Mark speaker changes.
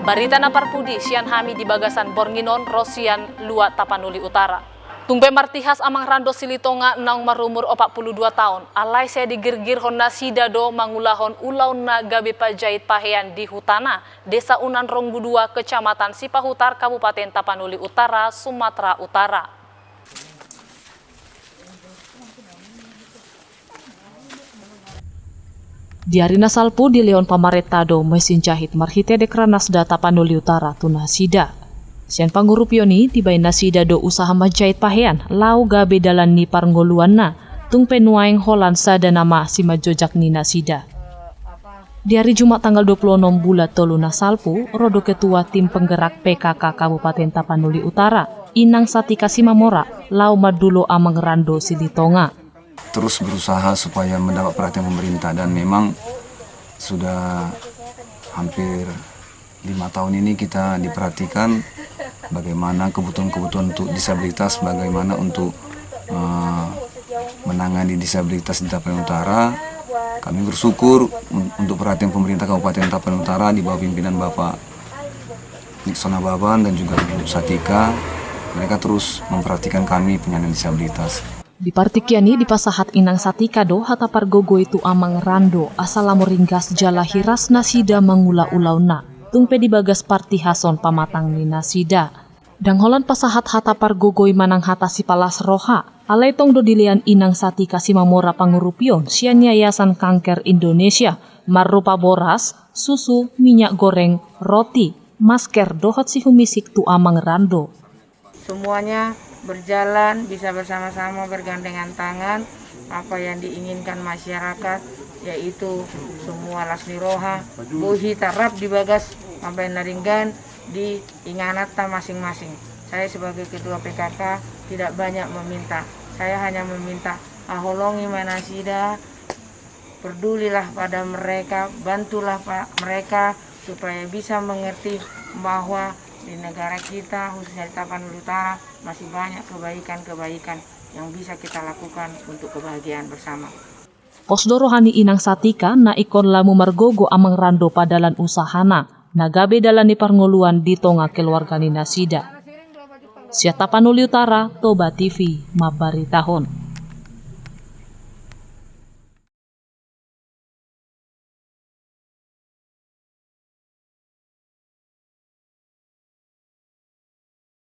Speaker 1: Barita na parpudi sian hami di bagasan Bornginon, Rosian, Lua, Tapanuli Utara. Tungbe martihas amang rando silitonga nang marumur 42 tahun. Alai saya digirgir hon nasida do mangulahon ulau na gabi pajait pahean di Hutana, Desa Unan Ronggudua, Kecamatan Sipahutar, Kabupaten Tapanuli Utara, Sumatera Utara. Di Arina Salpu di Leon Pamaretado mesin jahit marhite dekranas da Tapanuli Utara tu nasida. Sian pangurupioni tiba nasida do usaha majahit pahean lau gabe dalan ni parngoluan na tung penuaeng holan sada nama si majojak ni nasida. Di hari Jumat tanggal 26 bulan tolu Salpu, rodo ketua tim penggerak PKK Kabupaten Tapanuli Utara, Inang Satika Simamora, lau madulo amang rando silitonga.
Speaker 2: Terus berusaha supaya mendapat perhatian pemerintah dan memang sudah hampir 5 tahun ini kita diperhatikan bagaimana kebutuhan-kebutuhan untuk disabilitas, bagaimana untuk menangani disabilitas di Tapanuli Utara. Kami bersyukur untuk perhatian pemerintah Kabupaten Tapanuli Utara di bawah pimpinan Bapak Nixon Ababan dan juga Ibu Satika. Mereka terus memperhatikan kami penyandang disabilitas.
Speaker 1: Di partikiani di pasahat Inang Satika do hatapar gogo itu amang rando asalamu ringgas jala hiras nasida mangula ulauna tungpe di bagas parti hason pamatang ni nasida. Dang holan pasahat hatapar gogoi manang hatasi palas roha alai tong do dilian Inang Satika Simamora pangurupion sian Yayasan Kanker Indonesia marupa boras, susu, minyak goreng, roti, masker dohot si humisik tu amang rando.
Speaker 3: Semuanya berjalan, bisa bersama-sama bergandengan tangan apa yang diinginkan masyarakat, yaitu semua lasmi roha buhi tarap di bagas sampai naringgan di inganata masing-masing. Saya sebagai ketua PKK tidak banyak meminta, saya hanya meminta aholongi manasida, pedulilah pada mereka, bantulah mereka supaya bisa mengerti bahwa di negara kita, khususnya di Tapanuli Utara, masih banyak kebaikan-kebaikan yang bisa kita lakukan untuk kebahagiaan bersama.
Speaker 1: Posdo rohani Inang Satika na ikon lamu margogo amang rando padalan usahana, nagabe dalan ni parngoluan di tonga keluarga ni nasida. Sia Tapanuli Utara, Toba TV, Mabaritahon.